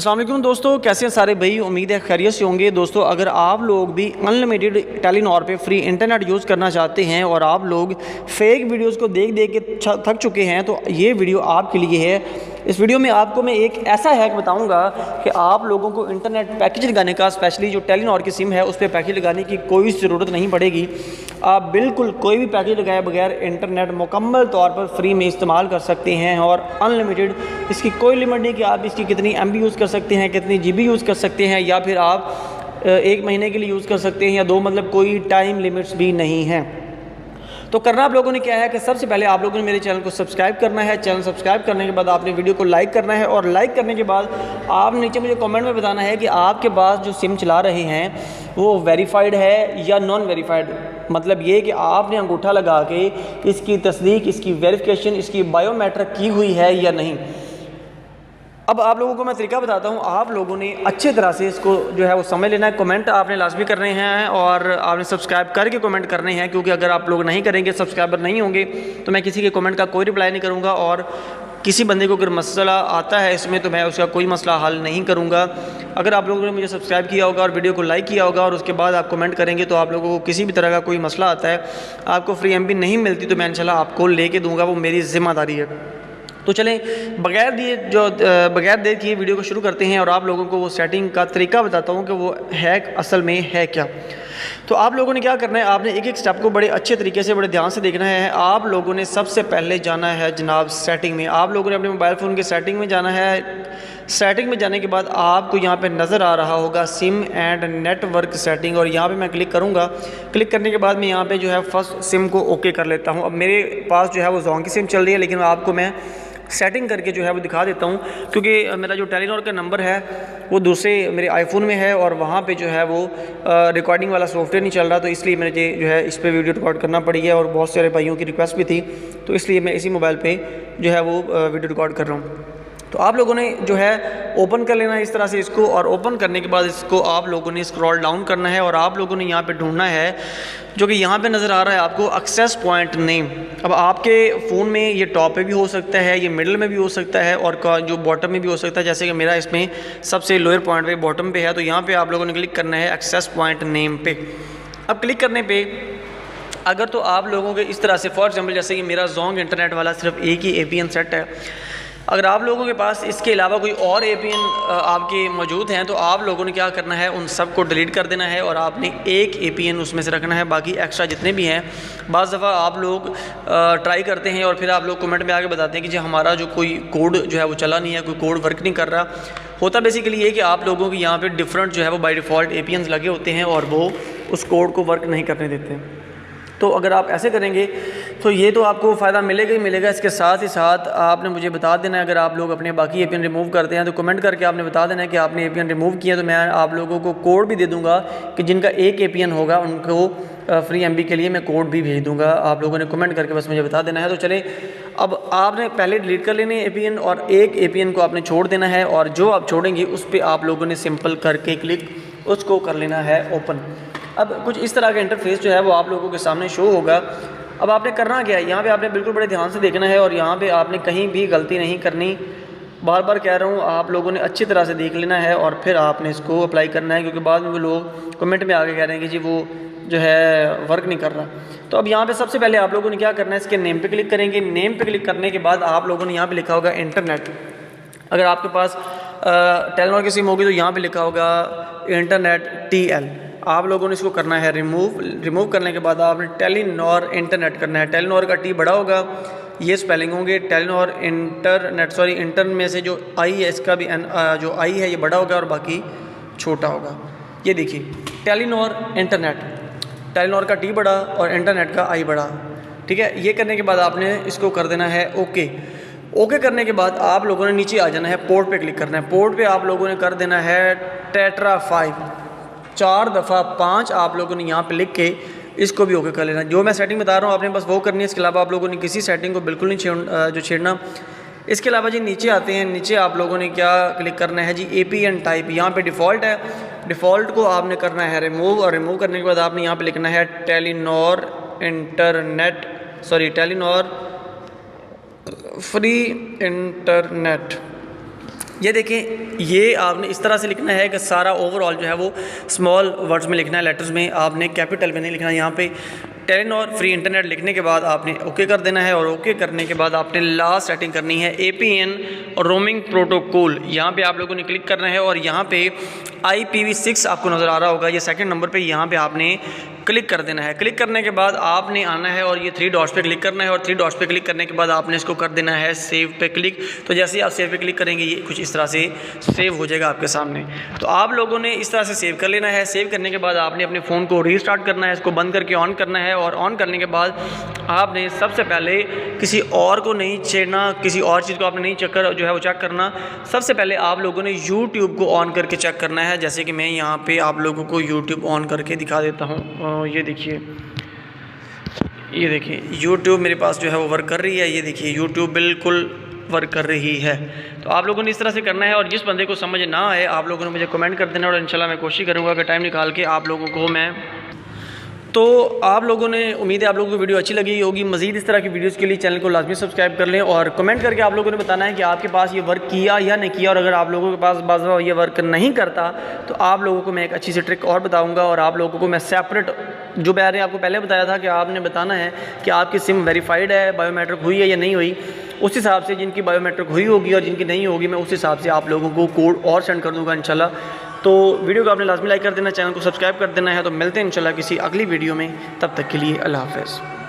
अस्सलाम वालेकुम दोस्तों, कैसे हैं सारे भाई। उम्मीद है खैरियत से होंगे। दोस्तों अगर आप लोग भी अनलिमिटेड टेलीनॉर पे फ्री इंटरनेट यूज़ करना चाहते हैं और आप लोग फेक वीडियोस को देख देख के थक चुके हैं तो ये वीडियो आपके लिए है। इस वीडियो में आपको मैं एक ऐसा हैक बताऊंगा कि आप लोगों को इंटरनेट पैकेज लगाने का, स्पेशली जो टेलीनॉर की सिम है उस पर पैकेज लगाने की कोई ज़रूरत नहीं पड़ेगी। आप बिल्कुल कोई भी पैकेज लगाए बगैर इंटरनेट मुकम्मल तौर पर फ्री में इस्तेमाल कर सकते हैं और अनलिमिटेड। इसकी कोई लिमिट नहीं कि आप इसकी कितनी MB यूज़ कर सकते हैं, कितनी GB यूज़ कर सकते हैं, या फिर आप 1 महीने के लिए यूज़ कर सकते हैं या 2, मतलब कोई टाइम लिमिट्स भी नहीं है। तो करना आप लोगों ने क्या है कि सबसे पहले आप लोगों ने मेरे चैनल को सब्सक्राइब करना है। चैनल सब्सक्राइब करने के बाद आपने वीडियो को लाइक करना है और लाइक करने के बाद आप नीचे मुझे कमेंट में बताना है कि आपके पास जो सिम चला रहे हैं वो वेरीफाइड है या नॉन वेरीफाइड। मतलब ये कि आपने अंगूठा लगा के इसकी तस्दीक, इसकी वेरिफिकेशन, इसकी बायोमेट्रिक की हुई है या नहीं। अब आप लोगों को मैं तरीका बताता हूँ। आप लोगों ने अच्छी तरह से इसको जो है वो समझ लेना है। कमेंट आपने लाजमी करने हैं और आपने सब्सक्राइब करके कमेंट करने हैं, क्योंकि अगर आप लोग नहीं करेंगे, सब्सक्राइबर नहीं होंगे, तो मैं किसी के कमेंट का कोई रिप्लाई नहीं करूँगा। और किसी बंदे को अगर मसला आता है इसमें तो मैं उसका कोई मसला हल नहीं करूँगा। अगर आप लोगों ने मुझे सब्सक्राइब किया होगा और वीडियो को लाइक किया होगा और उसके बाद आप कमेंट करेंगे तो आप लोगों को किसी भी तरह का कोई मसला आता है, आपको फ्री MB नहीं मिलती, तो मैं इंशाल्लाह आपको लेके दूँगा, वो मेरी ज़िम्मेदारी है। तो चलें बगैर देर किए वीडियो को शुरू करते हैं और आप लोगों को वो सेटिंग का तरीका बताता हूँ कि वो हैक असल में है क्या। तो आप लोगों ने क्या करना है, आपने एक एक स्टेप को बड़े अच्छे तरीके से, बड़े ध्यान से देखना है। आप लोगों ने सबसे पहले जाना है जनाब सेटिंग में। आप लोगों ने अपने मोबाइल फ़ोन के सेटिंग में जाना है। सेटिंग में जाने के बाद आपको यहाँ पे नज़र आ रहा होगा सिम एंड नेटवर्क सेटिंग, और यहाँ पे मैं क्लिक करूँगा। क्लिक करने के बाद मैं यहाँ पे जो है फर्स्ट सिम को ओके कर लेता हूँ। अब मेरे पास जो है वो जोंग की सिम चल रही है, लेकिन आपको मैं सेटिंग करके जो है वो दिखा देता हूँ, क्योंकि मेरा जो टेलीनॉर का नंबर है वो दूसरे मेरे आईफोन में है और वहाँ पे जो है वो रिकॉर्डिंग वाला सॉफ्टवेयर नहीं चल रहा, तो इसलिए मुझे जो है इस पर वीडियो रिकॉर्ड करना पड़ी है और बहुत सारे भाइयों की रिक्वेस्ट भी थी, तो इसलिए मैं इसी मोबाइल पे जो है वो वीडियो रिकॉर्ड कर रहा हूँ। तो आप लोगों ने जो है ओपन कर लेना है इस तरह से इसको, और ओपन करने के बाद इसको आप लोगों ने स्क्रॉल डाउन करना है और आप लोगों ने यहाँ पे ढूंढना है जो कि यहाँ पे नज़र आ रहा है आपको, एक्सेस पॉइंट नेम। अब आपके फ़ोन में ये टॉप पे भी हो सकता है, ये मिडल में भी हो सकता है और जो बॉटम में भी हो सकता है, जैसे कि मेरा इसमें सबसे लोअर पॉइंट पे बॉटम पे है। तो यहाँ पे आप लोगों ने क्लिक करना है एक्सेस पॉइंट नेम पे। अब क्लिक करने पे अगर तो आप लोगों के इस तरह से, फॉर एग्जाम्पल जैसे कि मेरा जोंग इंटरनेट वाला सिर्फ एक ही APN सेट है, अगर आप लोगों के पास इसके अलावा कोई और APN आपके मौजूद हैं तो आप लोगों ने क्या करना है, उन सब को डिलीट कर देना है और आपने एक APN उसमें से रखना है। बाकी एक्स्ट्रा जितने भी हैं, बाज़ दफ़ा आप लोग ट्राई करते हैं और फिर आप लोग कमेंट में आके बताते हैं कि जी हमारा जो कोई कोड जो है वो चला नहीं है, कोई कोड वर्क नहीं कर रहा। होता बेसिकली ये कि आप लोगों के यहाँ पर डिफरेंट जो है वो बाई डिफ़ॉल्ट APNs लगे होते हैं और वो उस कोड को वर्क नहीं करने देते हैं। तो अगर आप ऐसे करेंगे तो ये तो आपको फ़ायदा मिलेगा ही मिलेगा। इसके साथ ही साथ आपने मुझे बता देना है, अगर आप लोग अपने बाकी APN रिमूव करते हैं तो कमेंट करके आपने बता देना है कि आपने APN रिमूव किया, तो मैं आप लोगों को कोड भी दे दूंगा कि जिनका एक APN होगा उनको फ्री MB के लिए मैं कोड भी भेज दूंगा। आप लोगों ने कमेंट करके बस मुझे बता देना है। तो चले, अब आपने पहले डिलीट कर लेने APN और एक APN को आपने छोड़ देना है, और जो आप छोड़ेंगे उस पर आप लोगों ने सिंपल करके क्लिक उसको कर लेना है ओपन। अब कुछ इस तरह का इंटरफेस जो है वो आप लोगों के सामने शो होगा। अब आपने करना क्या है, यहाँ पे आपने बिल्कुल बड़े ध्यान से देखना है और यहाँ पे आपने कहीं भी गलती नहीं करनी। बार बार कह रहा हूँ, आप लोगों ने अच्छी तरह से देख लेना है और फिर आपने इसको अप्लाई करना है, क्योंकि बाद में वो लोग कमेंट में आगे कह रहे हैं कि जी वो जो है वर्क नहीं कर रहा। तो अब यहाँ पर सबसे पहले आप लोगों ने क्या करना है, इसके नेम पर क्लिक करेंगे। नेम पर क्लिक करने के बाद आप लोगों ने यहाँ पर लिखा होगा इंटरनेट। अगर आपके पास टेलीनॉर की सिम होगी तो यहाँ पर लिखा होगा इंटरनेट TL। आप लोगों ने इसको करना है रिमूव करने के बाद आपने टेलीनॉर इंटरनेट करना है। टेलीनॉर का T बड़ा होगा, ये स्पेलिंग होंगे। टेलीनॉर इंटरनेट, सॉरी इंटर में से जो I है इसका भी जो I है ये बड़ा होगा और बाकी छोटा होगा। ये देखिए टेलीनॉर इंटरनेट, टेलीनॉर का T बड़ा और इंटरनेट का I बड़ा, ठीक है। ये करने के बाद आपने इसको कर देना है ओके करने के बाद आप लोगों ने नीचे आ जाना है, पोर्ट पे क्लिक करना है। पोर्ट पे आप लोगों ने कर देना है टेट्रा 5, 4 दफ़ा 5 आप लोगों ने यहाँ पे लिख के इसको भी ओके कर लेना। जो मैं सेटिंग बता रहा हूँ आपने बस वो करनी है, इसके अलावा आप लोगों ने किसी सेटिंग को बिल्कुल नहीं छेड़ना। इसके अलावा जी नीचे आते हैं, नीचे आप लोगों ने क्या क्लिक करना है जी, APN टाइप। यहाँ पे डिफ़ॉल्ट है, डिफ़ॉल्ट को आपने करना है रिमूव, और रिमूव करने के बाद आपने यहाँ पर लिखना है Telenor internet, sorry Telenor free internet. ये देखें, ये आपने इस तरह से लिखना है कि सारा ओवरऑल जो है वो स्मॉल वर्ड्स में लिखना है, लेटर्स में, आपने कैपिटल में नहीं लिखना। यहाँ पे टेलीनॉर फ्री इंटरनेट लिखने के बाद आपने ओके कर देना है, और ओके करने के बाद आपने लास्ट सेटिंग करनी है APN और रोमिंग प्रोटोकॉल। यहाँ पे आप लोगों ने क्लिक करना है और यहाँ पे IPv6 आपको नज़र आ रहा होगा, ये सेकंड नंबर पे यहाँ पे आपने क्लिक कर देना है। क्लिक करने के बाद आपने आना है और ये 3 डॉट्स पे क्लिक करना है, और 3 डॉट्स पे क्लिक करने के बाद आपने इसको कर देना है सेव पे क्लिक। तो जैसे ही आप सेव पे क्लिक करेंगे ये कुछ इस तरह से सेव हो जाएगा आपके सामने। तो आप लोगों ने इस तरह से सेव कर लेना है। सेव करने के बाद आपने अपने फ़ोन को रीस्टार्ट करना है, इसको बंद करके ऑन करना है, और ऑन करने के बाद आपने सबसे पहले किसी और को नहीं छेड़ना, किसी और चीज़ को आपने नहीं चेक जो है वो चेक करना। सबसे पहले आप लोगों ने यूट्यूब को ऑन करके चेक करना है, जैसे कि मैं यहाँ पे आप लोगों को यूट्यूब ऑन करके दिखा देता हूँ। ये देखिए यूट्यूब मेरे पास जो है वो वर्क कर रही है। ये देखिए यूट्यूब बिल्कुल वर्क कर रही है। तो आप लोगों ने इस तरह से करना है, और जिस बंदे को समझ ना आए आप लोगों ने मुझे कमेंट कर देना, और इंशाल्लाह मैं कोशिश करूँगा कि टाइम निकाल के आप लोगों को मैं तो आप लोगों ने, उम्मीद है आप लोगों को वीडियो अच्छी लगी होगी। मज़ीद इस तरह की वीडियोस के लिए चैनल को लाजमी सब्सक्राइब कर लें, और कमेंट करके आप लोगों ने बताना है कि आपके पास ये वर्क किया या नहीं किया। और अगर आप लोगों के पास बाज़ ये वर्क नहीं करता तो आप लोगों को मैं एक अच्छी सी ट्रिक और बताऊंगा, और आप लोगों को मैं सेपरेट, जो मैंने आपको पहले बताया था कि आपने बताना है कि आपकी सिम वेरीफाइड है, बायोमेट्रिक हुई है या नहीं हुई, उस हिसाब से जिनकी बायोमेट्रिक हुई होगी और जिनकी नहीं होगी मैं उस हिसाब से आप लोगों को कोड और सेंड कर दूँगा इंशाल्लाह। तो वीडियो को आपने लाजमी लाइक कर देना, चैनल को सब्सक्राइब कर देना है। तो मिलते हैं इंशाल्लाह किसी अगली वीडियो में, तब तक के लिए अल्लाह हाफ़िज़।